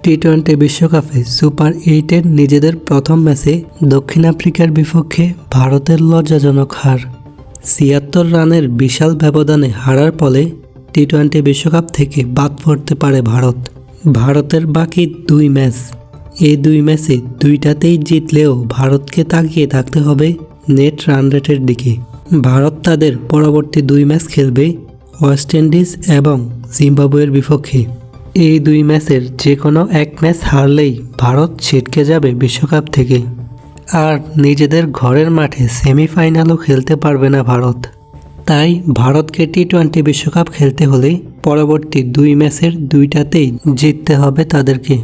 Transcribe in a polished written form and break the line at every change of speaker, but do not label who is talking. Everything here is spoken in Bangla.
টি-20 বিশ্বকাপে সুপার 8-এর নিজেদের প্রথম ম্যাচে দক্ষিণ আফ্রিকার বিপক্ষে ভারতের লজ্জাজনক হার। ৭৬ রানের বিশাল ব্যবধানে হারার ফলে টি-20 বিশ্বকাপ থেকে বাদ পড়তে পারে ভারত। ভারতের বাকি দুই ম্যাচ, এই দুই ম্যাচে দুইটাতেই জিতলেও ভারতকে তাকিয়ে থাকতে হবে নেট রান রেটের দিকে। ভারত তাদের পরবর্তী দুই ম্যাচ খেলবে ওয়েস্ট ইন্ডিজ এবং জিম্বাবুয়ের বিপক্ষে। এই দুই ম্যাচের যে কোনো এক ম্যাচ হারলেই ভারত ছিটকে যাবে বিশ্বকাপ থেকে, আর নিজেদের ঘরের মাঠে সেমিফাইনালও খেলতে পারবে না ভারত। তাই ভারতকে টি-20 বিশ্বকাপ খেলতে হলে পরবর্তী দুই ম্যাচের দুইটাতেই জিততে হবে তাদেরকে।